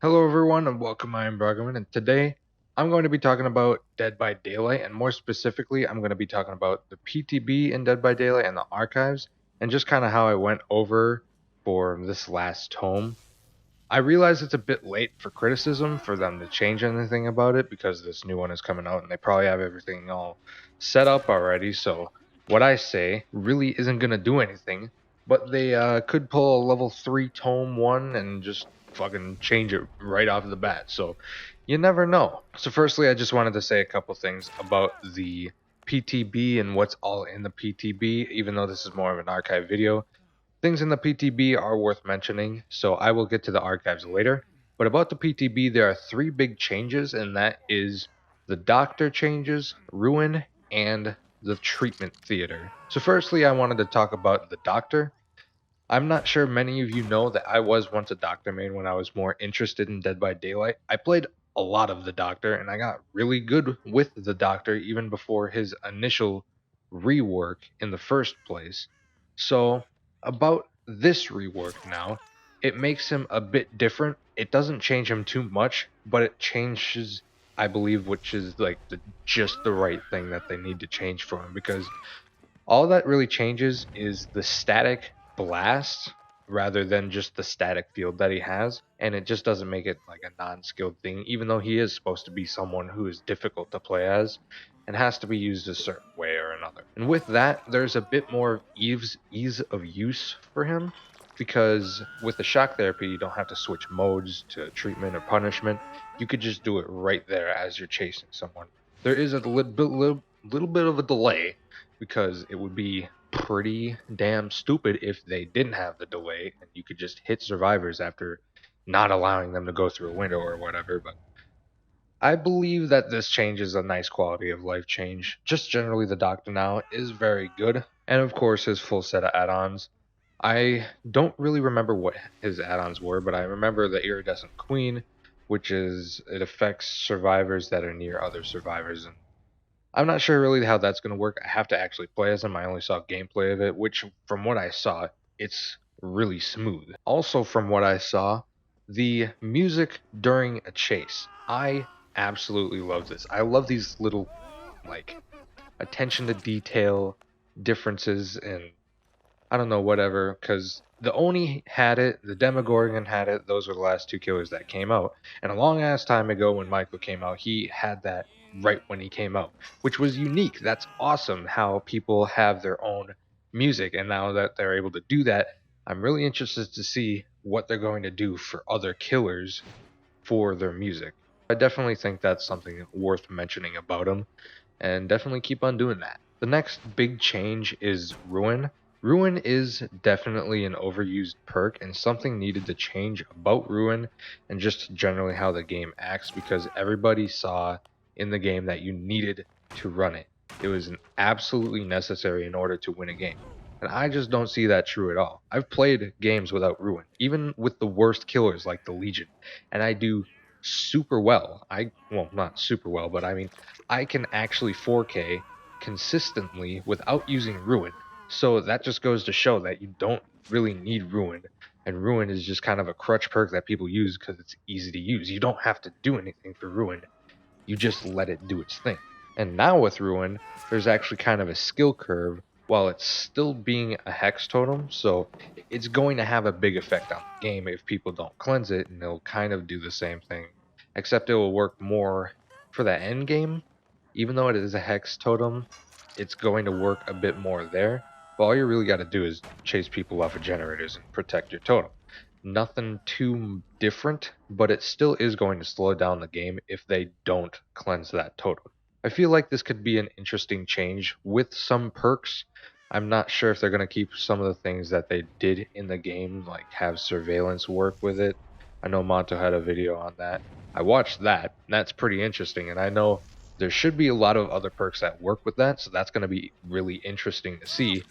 Hello everyone and welcome, I am Bruggerman, and today I'm going to be talking about Dead by Daylight, and more specifically I'm going to be talking about the PTB in Dead by Daylight and the archives, and just kind of how I went over for this last tome. I realize it's a bit late for criticism for them to change anything about it because this new one is coming out and they probably have everything all set up already, so what I say really isn't going to do anything, but they could pull a level 3 tome 1 and just fucking change it right off the bat, so you never know. So firstly, I just wanted to say a couple things about the PTB and what's all in the PTB, even though this is more of an archive video. Things in the PTB are worth mentioning, so I will get to the archives later. But about the PTB, there are three big changes, and that is the doctor changes, ruin, and the treatment theater. So, firstly, I wanted to talk about the doctor. I'm not sure many of you know that I was once a doctor main when I was more interested in Dead by Daylight. I played a lot of the doctor, and I got really good with the doctor even before his initial rework in the first place. So, about this rework now, it makes him a bit different. It doesn't change him too much, but it changes, I believe, which is like just the right thing that they need to change for him, because all that really changes is the static blast rather than just the static field that he has, and it just doesn't make it like a non-skilled thing, even though he is supposed to be someone who is difficult to play as and has to be used a certain way or another. And with that, there's a bit more ease of use for him, because with the shock therapy, you don't have to switch modes to treatment or punishment. You could just do it right there as you're chasing someone. There is a little bit of a delay, because it would be pretty damn stupid if they didn't have the delay and you could just hit survivors after not allowing them to go through a window or whatever. But I believe that this change is a nice quality of life change. Just generally, the Doctor now is very good, and of course, his full set of add ons. I don't really remember what his add ons were, but I remember the Iridescent Queen, which is it affects survivors that are near other survivors, and I'm not sure really how that's going to work. I have to actually play as him. I only saw gameplay of it, which, from what I saw, it's really smooth. Also, from what I saw, the music during a chase. I absolutely love this. I love these little, like, attention to detail differences and I don't know, whatever, because the Oni had it, the Demogorgon had it, those were the last two killers that came out. And a long ass time ago when Michael came out, he had that right when he came out, which was unique. That's awesome how people have their own music, and now that they're able to do that, I'm really interested to see what they're going to do for other killers for their music. I definitely think that's something worth mentioning about him, and definitely keep on doing that. The next big change is Ruin. Ruin is definitely an overused perk and something needed to change about Ruin and just generally how the game acts, because everybody saw in the game that you needed to run it. It was an absolutely necessary in order to win a game. And I just don't see that true at all. I've played games without Ruin, even with the worst killers like the Legion, and I do super well. Well, not super well, but I mean, I can actually 4K consistently without using Ruin. So that just goes to show that you don't really need Ruin, and Ruin is just kind of a crutch perk that people use because it's easy to use. You don't have to do anything for Ruin, you just let it do its thing. And now with Ruin, there's actually kind of a skill curve while it's still being a hex totem, so it's going to have a big effect on the game if people don't cleanse it, and it'll kind of do the same thing, except it will work more for that end game. Even though it is a hex totem, it's going to work a bit more there. But all you really got to do is chase people off of generators and protect your totem. Nothing too different, but it still is going to slow down the game if they don't cleanse that totem. I feel like this could be an interesting change with some perks. I'm not sure if they're going to keep some of the things that they did in the game, like have surveillance work with it. I know Monto had a video on that. I watched that, and that's pretty interesting, and I know there should be a lot of other perks that work with that, so that's going to be really interesting to see.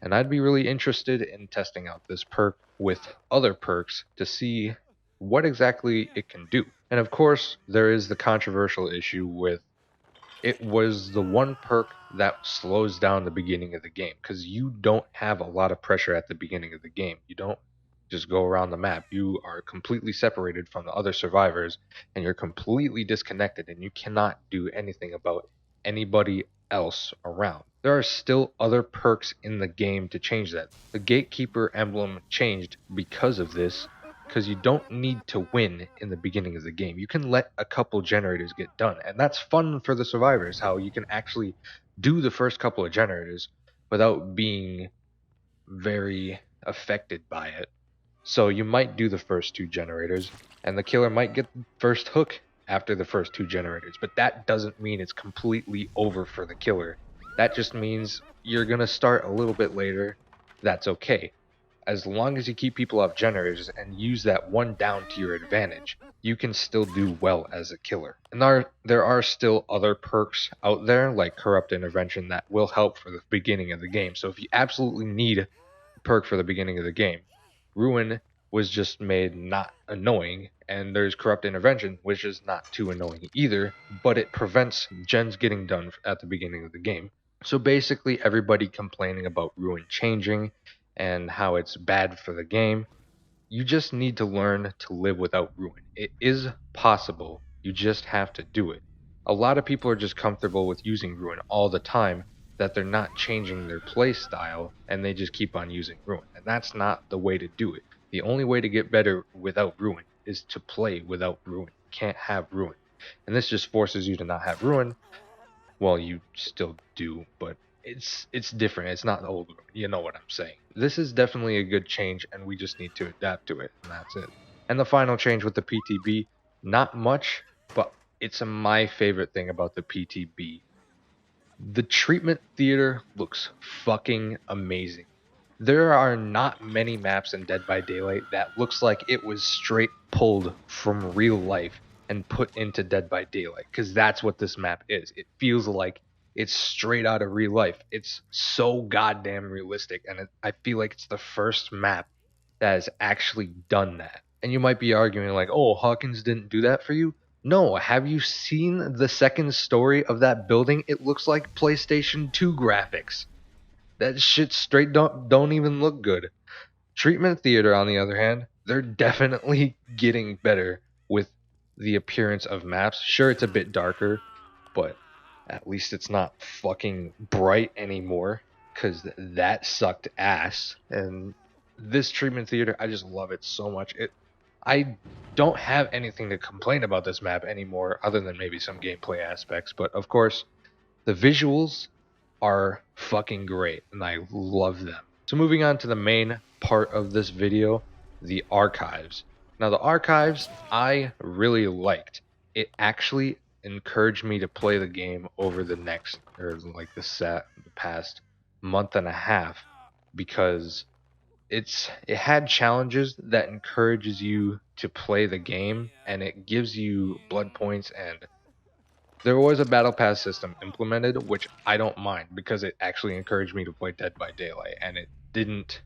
And I'd be really interested in testing out this perk with other perks to see what exactly it can do. And of course, there is the controversial issue with it was the one perk that slows down the beginning of the game, because you don't have a lot of pressure at the beginning of the game. You don't just go around the map. You are completely separated from the other survivors, and you're completely disconnected, and you cannot do anything about anybody else around. There are still other perks in the game to change that. The Gatekeeper emblem changed because of this, because you don't need to win in the beginning of the game. You can let a couple generators get done, and that's fun for the survivors, how you can actually do the first couple of generators without being very affected by it. So you might do the first two generators, and the killer might get the first hook after the first two generators, but that doesn't mean it's completely over for the killer. That just means you're gonna start a little bit later. That's okay. As long as you keep people off generators and use that one down to your advantage, you can still do well as a killer. And there are still other perks out there, like Corrupt Intervention, that will help for the beginning of the game. So if you absolutely need a perk for the beginning of the game, Ruin was just made not annoying, and there's Corrupt Intervention, which is not too annoying either, but it prevents gens getting done at the beginning of the game. So basically, everybody complaining about Ruin changing and how it's bad for the game, you just need to learn to live without Ruin. It is possible, you just have to do it. A lot of people are just comfortable with using Ruin all the time, that they're not changing their play style, and they just keep on using Ruin. And that's not the way to do it. The only way to get better without Ruin is to play without Ruin. You can't have Ruin. And this just forces you to not have Ruin. Well, you still do, but it's different. It's not the old Ruin. You know what I'm saying. This is definitely a good change, and we just need to adapt to it, and that's it. And the final change with the PTB, not much, but it's my favorite thing about the PTB. The treatment theater looks fucking amazing. There are not many maps in Dead by Daylight that looks like it was straight pulled from real life and put into Dead by Daylight, because that's what this map is. It feels like it's straight out of real life. It's so goddamn realistic, and I feel like it's the first map that has actually done that. And you might be arguing like, oh, Hawkins didn't do that for you. No, have you seen the second story of that building? It looks like PlayStation 2 graphics. That shit straight don't even look good. Treatment Theater, on the other hand, they're definitely getting better with the appearance of maps. Sure, it's a bit darker, but at least it's not fucking bright anymore, because that sucked ass. And this Treatment Theater, I just love it so much. I don't have anything to complain about this map anymore, other than maybe some gameplay aspects. But of course, the visuals are fucking great, and I love them. So moving on to the main part of this video, the archives. Now the archives I really liked. It actually encouraged me to play the game over the past month and a half, because it had challenges that encourages you to play the game, and it gives you blood points, and there was a battle pass system implemented, which I don't mind, because it actually encouraged me to play Dead by Daylight, and it didn't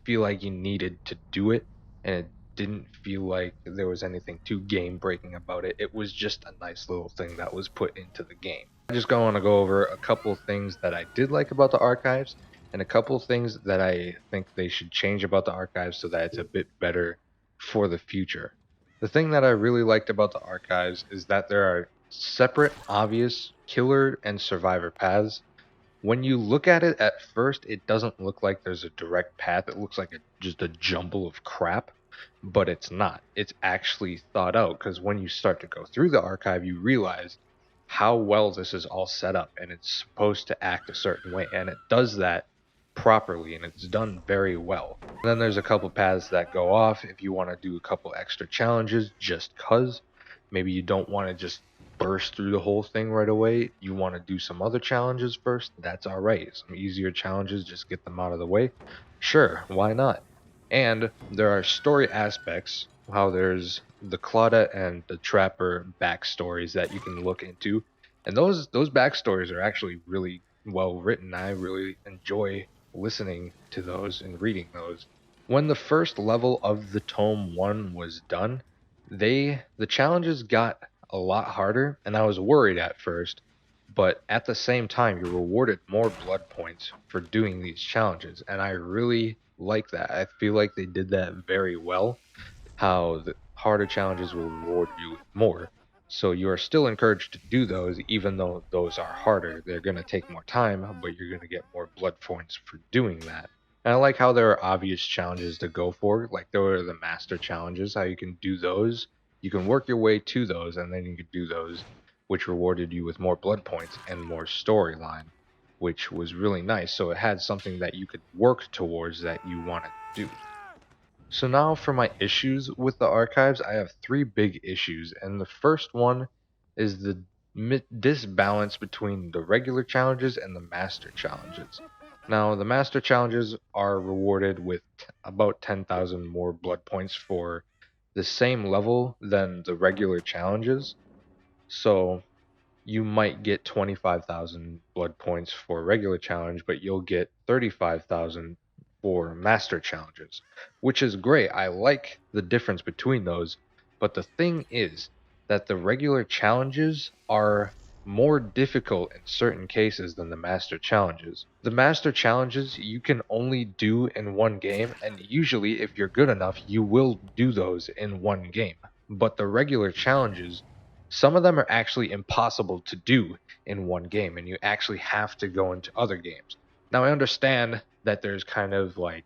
feel like you needed to do it, and it didn't feel like there was anything too game breaking about it. It was just a nice little thing that was put into the game. I just want to go over a couple things that I did like about the archives, and a couple things that I think they should change about the archives so that it's a bit better for the future. The thing that I really liked about the archives is that there are separate, obvious killer and survivor paths. When you look at it at first, it doesn't look like there's a direct path. It looks like just a jumble of crap, but it's not. It's actually thought out, because when you start to go through the archive, you realize how well this is all set up, and it's supposed to act a certain way, and it does that properly, and it's done very well. And then there's a couple paths that go off if you want to do a couple extra challenges, just cuz. Maybe you don't want to just burst through the whole thing right away. You want to do some other challenges first. That's all right. Some easier challenges, just get them out of the way. Sure, why not? And there are story aspects, how there's the Claudette and the Trapper backstories that you can look into. And those backstories are actually really well written. I really enjoy listening to those and reading those. When the first level of the Tome 1 was done, the challenges got a lot harder, and I was worried at first, but at the same time you're rewarded more blood points for doing these challenges, and I really like that. I feel like they did that very well, how the harder challenges will reward you with more. So you are still encouraged to do those, even though those are harder. They're going to take more time, but you're going to get more blood points for doing that. And I like how there are obvious challenges to go for, like there are the master challenges, how you can do those. You can work your way to those, and then you can do those, which rewarded you with more blood points and more storyline, which was really nice. So it had something that you could work towards that you wanted to do. So now for my issues with the archives, I have three big issues, and the first one is the disbalance between the regular challenges and the master challenges. Now, the master challenges are rewarded with about 10,000 more blood points for the same level than the regular challenges. So you might get 25,000 blood points for a regular challenge, but you'll get 35,000 for master challenges, which is great. I like the difference between those, but the thing is that the regular challenges are more difficult in certain cases than the master challenges. The master challenges you can only do in one game, and usually, if you're good enough, you will do those in one game. But the regular challenges, some of them are actually impossible to do in one game, and you actually have to go into other games. Now, I understand that there's kind of like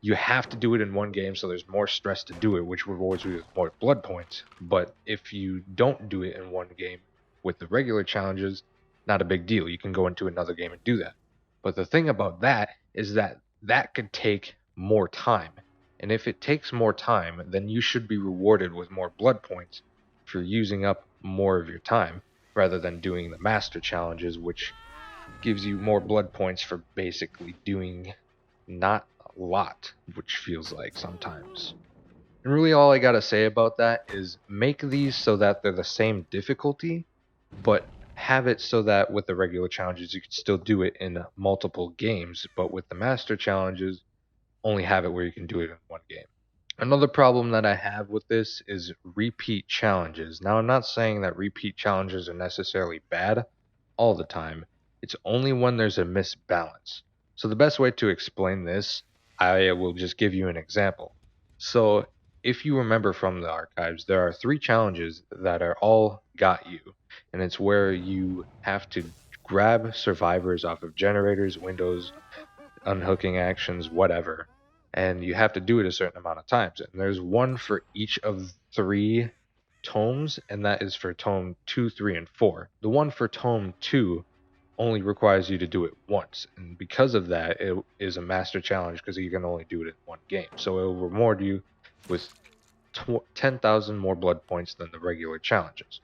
you have to do it in one game, so there's more stress to do it, which rewards you with more blood points. But if you don't do it in one game with the regular challenges, not a big deal. You can go into another game and do that. But the thing about that is that that could take more time. And if it takes more time, then you should be rewarded with more blood points for using up more of your time rather than doing the master challenges, which gives you more blood points for basically doing not a lot, which feels like sometimes. And really, all I gotta say about that is make these so that they're the same difficulty, but have it so that with the regular challenges, you can still do it in multiple games, but with the master challenges, only have it where you can do it in one game. Another problem that I have with this is repeat challenges. Now, I'm not saying that repeat challenges are necessarily bad all the time. It's only when there's a misbalance. So the best way to explain this, I will just give you an example. So if you remember from the archives, there are three challenges that are all got you, and it's where you have to grab survivors off of generators, windows, unhooking actions, whatever, and you have to do it a certain amount of times. And there's one for each of three tomes, and that is for tome 2, 3, and 4. The one for tome 2 only requires you to do it once, and because of that, it is a master challenge because you can only do it in one game. So it will reward you with 10,000 more blood points than the regular challenges.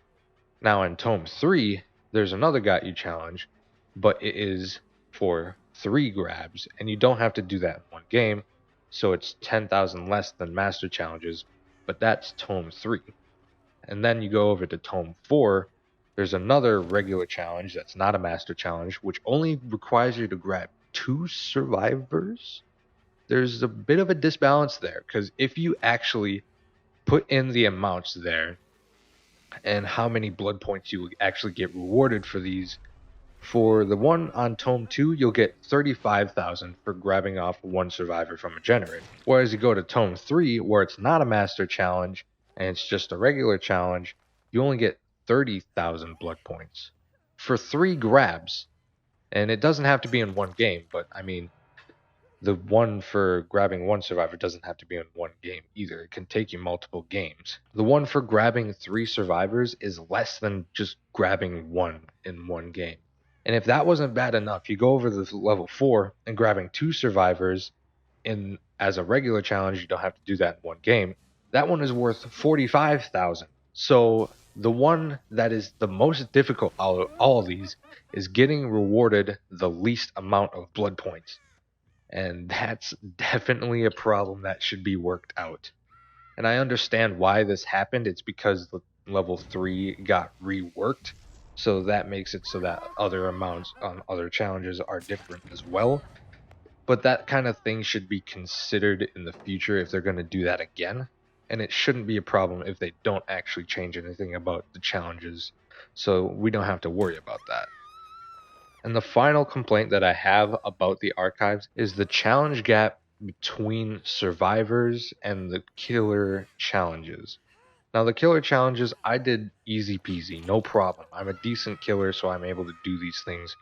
Now in tome 3, there's another got you challenge, but it is for 3 grabs, and you don't have to do that in one game, so it's 10,000 less than master challenges, but that's tome 3. And then you go over to tome 4, there's another regular challenge that's not a master challenge, which only requires you to grab 2 survivors. There's a bit of a disbalance there, because if you actually put in the amounts there and how many blood points you actually get rewarded for these, for the one on tome 2, you'll get 35,000 for grabbing off one survivor from a generator. Whereas you go to tome 3, where it's not a master challenge and it's just a regular challenge, you only get 30,000 blood points for 3 grabs. And it doesn't have to be in one game, but I mean, the one for grabbing one survivor doesn't have to be in one game either. It can take you multiple games. The one for grabbing 3 survivors is less than just grabbing one in one game. And if that wasn't bad enough, you go over to level 4 and grabbing 2 survivors in as a regular challenge, you don't have to do that in one game. That one is worth 45,000. So the one that is the most difficult out of all of these is getting rewarded the least amount of blood points. And that's definitely a problem that should be worked out. And I understand why this happened. It's because the level 3 got reworked. So that makes it so that other amounts on other challenges are different as well. But that kind of thing should be considered in the future if they're going to do that again. And it shouldn't be a problem if they don't actually change anything about the challenges. So we don't have to worry about that. And the final complaint that I have about the archives is the challenge gap between survivors and the killer challenges. Now, the killer challenges, I did easy peasy, no problem. I'm a decent killer, so I'm able to do these things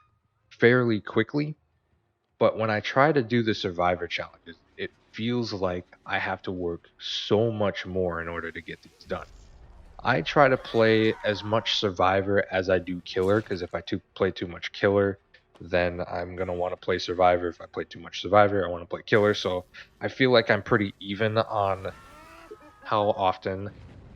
fairly quickly. But when I try to do the survivor challenges, it feels like I have to work so much more in order to get these done. I try to play as much survivor as I do killer, because if I play too much killer, then I'm going to want to play survivor. If I play too much survivor, I want to play killer. So I feel like I'm pretty even on how often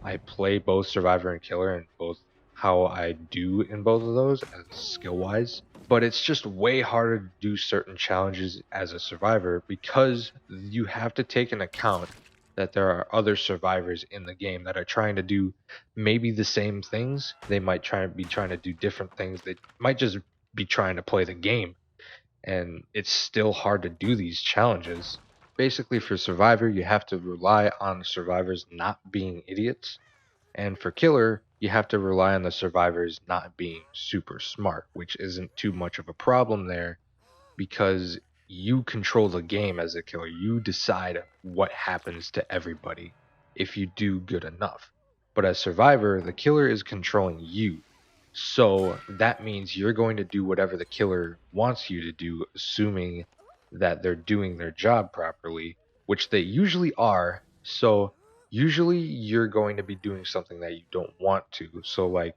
I play both Survivor and Killer, and both how I do in both of those as skill wise. But it's just way harder to do certain challenges as a survivor because you have to take into account that there are other survivors in the game that are trying to do maybe the same things. They might be trying to do different things. They might just be trying to play the game, and it's still hard to do these challenges. Basically, for Survivor, you have to rely on survivors not being idiots, and for Killer, you have to rely on the survivors not being super smart, which isn't too much of a problem there because you control the game as a killer. You decide what happens to everybody if you do good enough. But as survivor, the killer is controlling you. So that means you're going to do whatever the killer wants you to do, assuming that they're doing their job properly, which they usually are. So usually you're going to be doing something that you don't want to. So like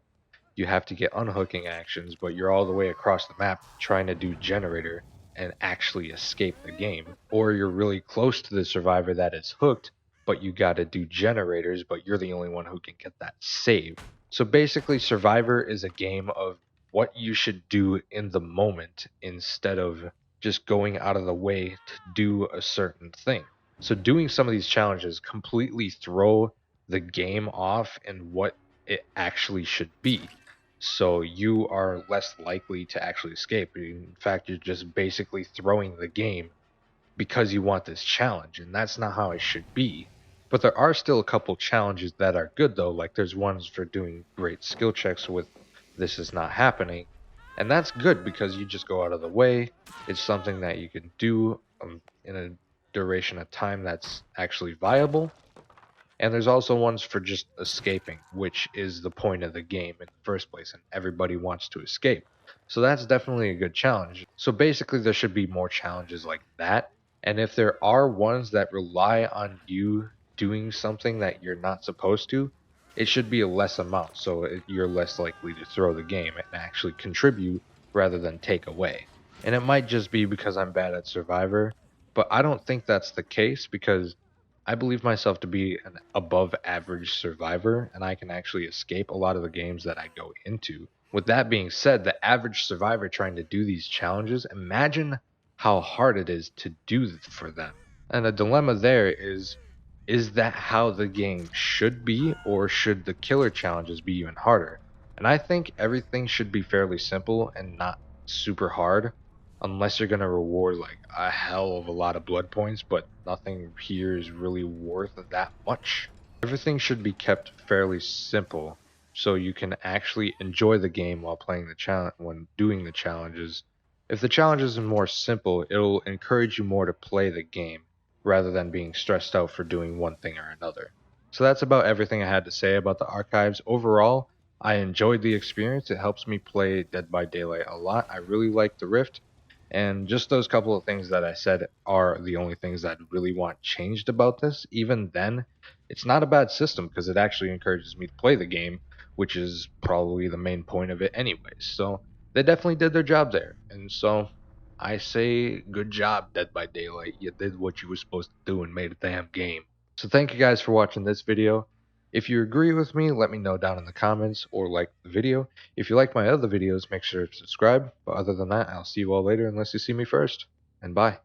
you have to get unhooking actions, but you're all the way across the map trying to do generator and actually escape the game. Or you're really close to the survivor that is hooked, but you got to do generators, but you're the only one who can get that save. So basically, Survivor is a game of what you should do in the moment instead of just going out of the way to do a certain thing. So doing some of these challenges completely throw the game off and what it actually should be. So you are less likely to actually escape. In fact, you're just basically throwing the game because you want this challenge, and that's not how it should be. But there are still a couple challenges that are good though, like there's ones for doing great skill checks with this is not happening. And that's good because you just go out of the way. It's something that you can do in a duration of time that's actually viable. And there's also ones for just escaping, which is the point of the game in the first place, and everybody wants to escape. So that's definitely a good challenge. So basically, there should be more challenges like that. And if there are ones that rely on you doing something that you're not supposed to, it should be a less amount, so you're less likely to throw the game and actually contribute rather than take away. And it might just be because I'm bad at Survivor, but I don't think that's the case because I believe myself to be an above average survivor, and I can actually escape a lot of the games that I go into. With that being said, the average survivor trying to do these challenges, imagine how hard it is to do for them. And the dilemma there is that how the game should be, or should the killer challenges be even harder? And I think everything should be fairly simple and not super hard, unless you're going to reward like a hell of a lot of blood points, but nothing here is really worth that much. Everything should be kept fairly simple so you can actually enjoy the game while playing the challenge when doing the challenges. If the challenges are more simple, it'll encourage you more to play the game rather than being stressed out for doing one thing or another. So that's about everything I had to say about the archives. Overall, I enjoyed the experience. It helps me play Dead by Daylight a lot. I really like the Rift, and just those couple of things that I said are the only things that I really want changed about this. Even then, it's not a bad system because it actually encourages me to play the game, which is probably the main point of it anyways. So they definitely did their job there. And so I say good job, Dead by Daylight. You did what you were supposed to do and made a damn game. So thank you guys for watching this video. If you agree with me, let me know down in the comments or like the video. If you like my other videos, make sure to subscribe. But other than that, I'll see you all later unless you see me first. And bye.